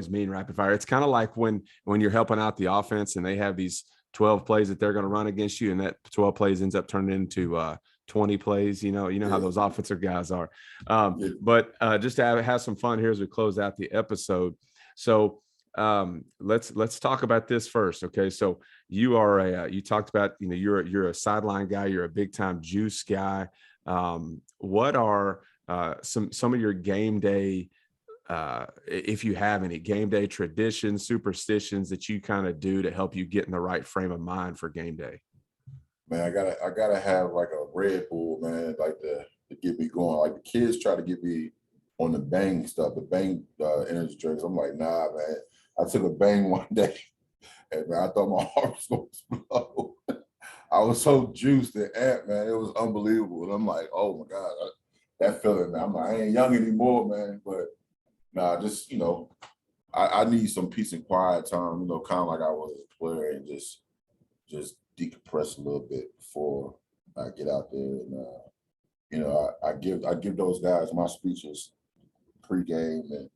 mean rapid fire. It's kind of like when you're helping out the offense and they have these 12 plays that they're going to run against you, and that 12 plays ends up turning into 20 plays. You know how those offensive guys are. But just to have some fun here as we close out the episode. So let's talk about this first. Okay, so you are you talked about, you're a sideline guy, you're a big time juice guy. What are some of your game day, if you have any game day traditions, superstitions that you kind of do to help you get in the right frame of mind for game day? Man, I gotta have like a Red Bull, man, like to get me going. Like the kids try to get me on the bang stuff, the bang energy drinks. I'm like, nah, man. I took a bang one day, and man, I thought my heart was gonna explode. I was so juiced and amped, man. It was unbelievable. And I'm like, oh my God, that feeling, man. I'm like, I ain't young anymore, man. But nah, just I need some peace and quiet time, kind of like I was as a player, and just decompress a little bit before I get out there. And I give those guys my speeches pregame, and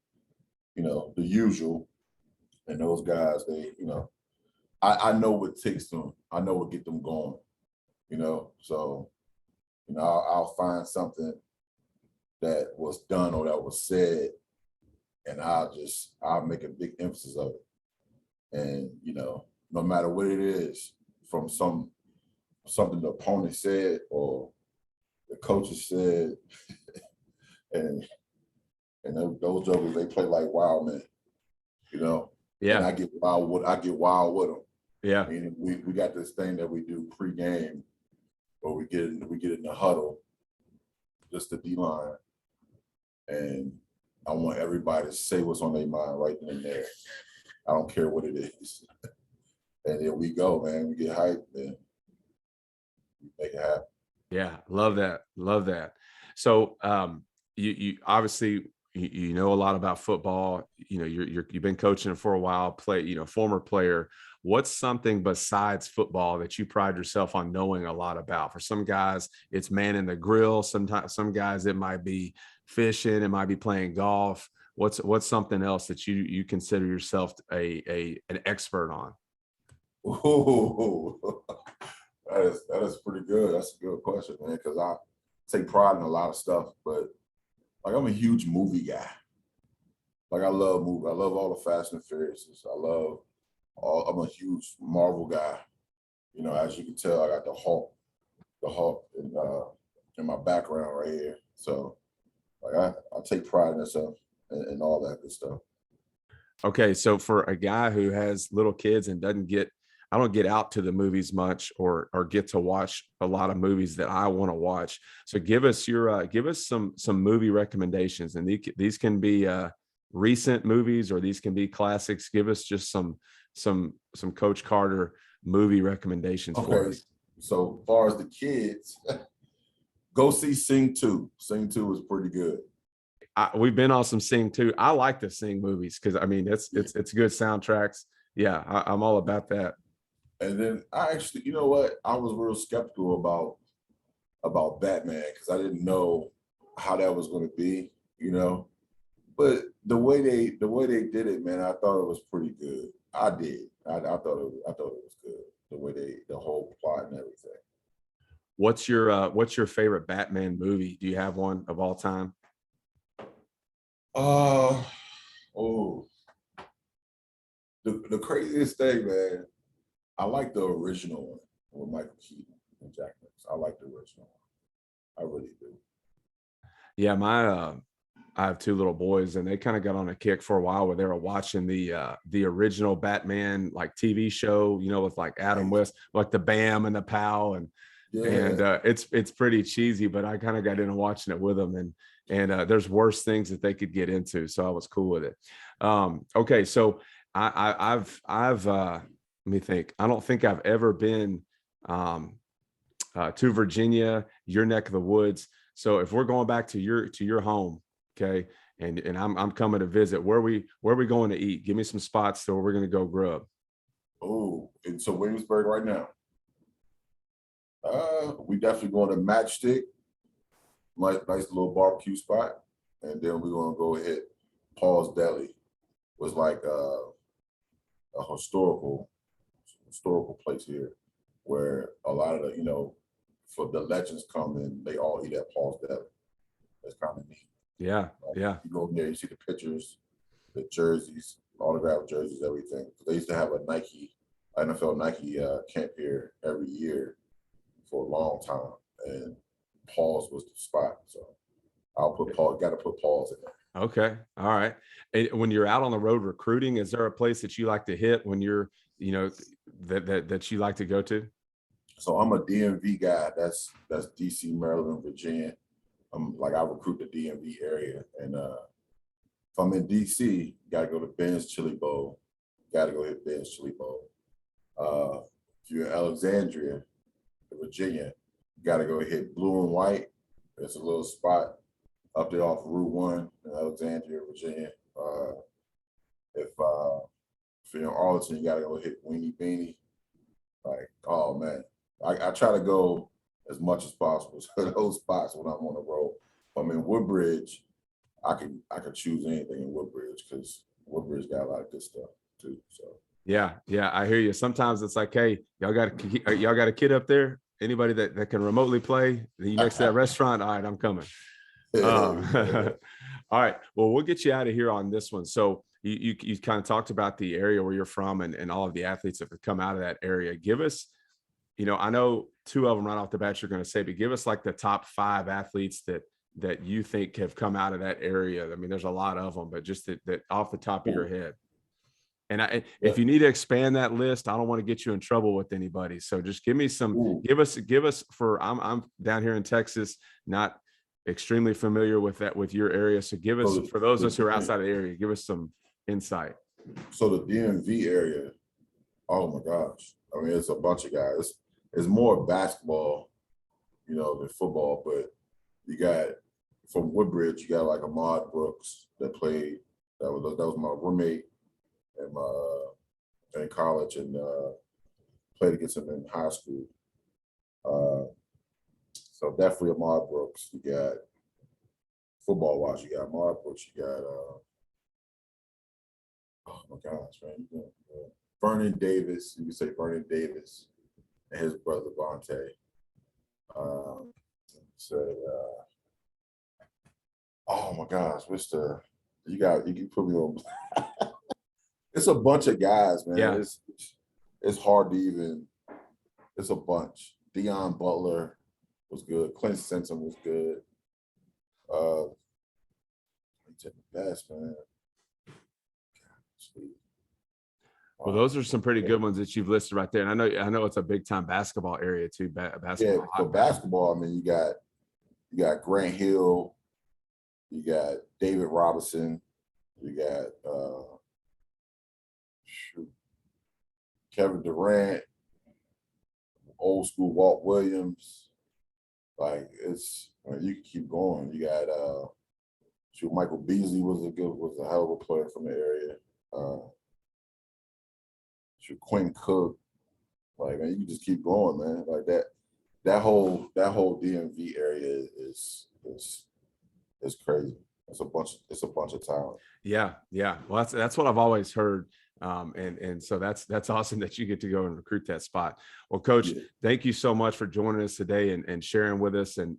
the usual. And those guys, they I know what takes them. I know what get them going. So I'll find something that was done or that was said, and I'll make a big emphasis of it. And no matter what it is, from something the opponent said or the coaches said, and those jokers, they play like wild men, Yeah. And I get wild with them. Yeah. I mean, we got this thing that we do pregame, where we get in the huddle, just the D-line, and I want everybody to say what's on their mind right then and there. I don't care what it is. And then we go, man. We get hyped, and we make it happen. Yeah, love that. Love that. So you obviously you know a lot about football. You've been coaching it for a while, former player. What's something besides football that you pride yourself on knowing a lot about? For some guys, it's manning the grill. Sometimes some guys it might be fishing, it might be playing golf. What's something else that you consider yourself an expert on? Ooh, that is pretty good. That's a good question, man, because I take pride in a lot of stuff, but like I'm a huge movie guy. Like I love movies. I love all the Fast and Furious. I'm a huge Marvel guy. As you can tell, I got the Hulk in my background right here. So like I take pride in myself and all that good stuff. Okay, so for a guy who has little kids and I don't get out to the movies much or get to watch a lot of movies that I want to watch. So give us some movie recommendations, and these can be recent movies, or these can be classics. Give us just some Coach Carter movie recommendations for Okay, us. so far as the kids, go see Sing 2. Sing 2 is pretty good. We've been on some Sing too. I like to sing movies because I mean Yeah. it's good soundtracks. Yeah, I'm all about that. And then I actually, you know what? I was real skeptical about Batman because I didn't know how that was going to be, you know. But the way they did it, man, I thought it was pretty good. I did. I thought it was good. The whole plot and everything. What's your favorite Batman movie? Do you have one of all time? Uh oh, the craziest thing, man. I like the original one with Michael Keaton and Jack Nicholson. I like the original one. I really do. Yeah, I have two little boys, and they kind of got on a kick for a while where they were watching the original Batman like TV show, with like Adam Right. West, like the Bam and the Pow, and Yeah. it's pretty cheesy, but I kind of got into watching it with them, and there's worse things that they could get into, so I was cool with it. Okay, so I've let me think. I don't think I've ever been um, to Virginia, your neck of the woods. So if we're going back to your home, okay, and I'm coming to visit, where we going to eat? Give me some spots so we're gonna go grub. Oh, and so Williamsburg right now. We definitely going to Matchstick, nice little barbecue spot, and then we're gonna go hit Paul's Deli. Was like a historical place here where a lot of for the legends come and they all eat at Paul's Deli. That's kind of neat. Yeah, Like, yeah. you go in there, you see the pictures, the jerseys, autographed jerseys, everything. They used to have a NFL Nike camp here every year for a long time, and Paul's was the spot. So got to put Paul's in there. Okay. All right. And when you're out on the road recruiting, is there a place that you like to hit when you're, that you like to go to? So I'm a DMV guy. That's DC, Maryland, Virginia. I recruit the DMV area, and if I'm in DC, got to go to Ben's Chili Bowl. Got to go hit Ben's Chili Bowl. If you're in Alexandria, Virginia, you got to go hit Blue and White. It's a little spot up there off Route 1 in Alexandria, Virginia. If you're in Arlington, you got to go hit Weenie Beanie. Like, oh man, I try to go as much as possible to those spots when I'm on the road. If I'm in Woodbridge, I could choose anything in Woodbridge because Woodbridge got a lot of good stuff too. So Yeah, yeah, I hear you. Sometimes it's like, hey, y'all got a kid up there? Anybody that can remotely play? You next to that restaurant? All right, I'm coming. yeah. All right. Well, we'll get you out of here on this one. So you kind of talked about the area where you're from and all of the athletes that have come out of that area. Give us, I know two of them right off the bat you're going to say, but give us like the top 5 athletes that you think have come out of that area. I mean, there's a lot of them, but just that off the top of your head. And if you need to expand that list, I don't want to get you in trouble with anybody. So just give me give us for, I'm down here in Texas, not extremely familiar with your area. So give us, for those of us who are outside of the area, give us some insight. So the DMV area, oh my gosh. I mean, it's a bunch of guys. It's more basketball, than football, but you got from Woodbridge, you got like Ahmad Brooks that played. That was my roommate in college and played against him in high school. So definitely Ahmad Brooks. You got football wise, you got Ahmad Brooks. You got oh my gosh, man, Vernon Davis. You can say Vernon Davis and his brother Vontae. Oh my gosh, you can put me on. It's a bunch of guys, man. Yeah. It's hard to even. It's a bunch. Deion Butler was good. Clint Simpson was good. The best, man. Well, those are some pretty good ones that you've listed right there. And I know it's a big time basketball area too. Basketball. Yeah, for basketball, I mean, you got Grant Hill, you got David Robinson, You got shoot, Kevin Durant, old school Walt Williams. Like it's you can keep going. You got shoot, Michael Beasley was a hell of a player from the area. Shoot, Quinn Cook. Like man, you can just keep going, man. Like that whole DMV area is crazy. It's a bunch of talent. Yeah, yeah. Well, that's what I've always heard. And so that's awesome that you get to go and recruit that spot. Well, Coach, Yeah. thank you so much for joining us today and sharing with us. And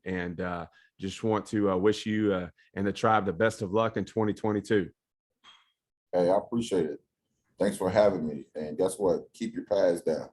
just want to wish you and the tribe the best of luck in 2022. Hey, I appreciate it. Thanks for having me. And guess what? Keep your pads down.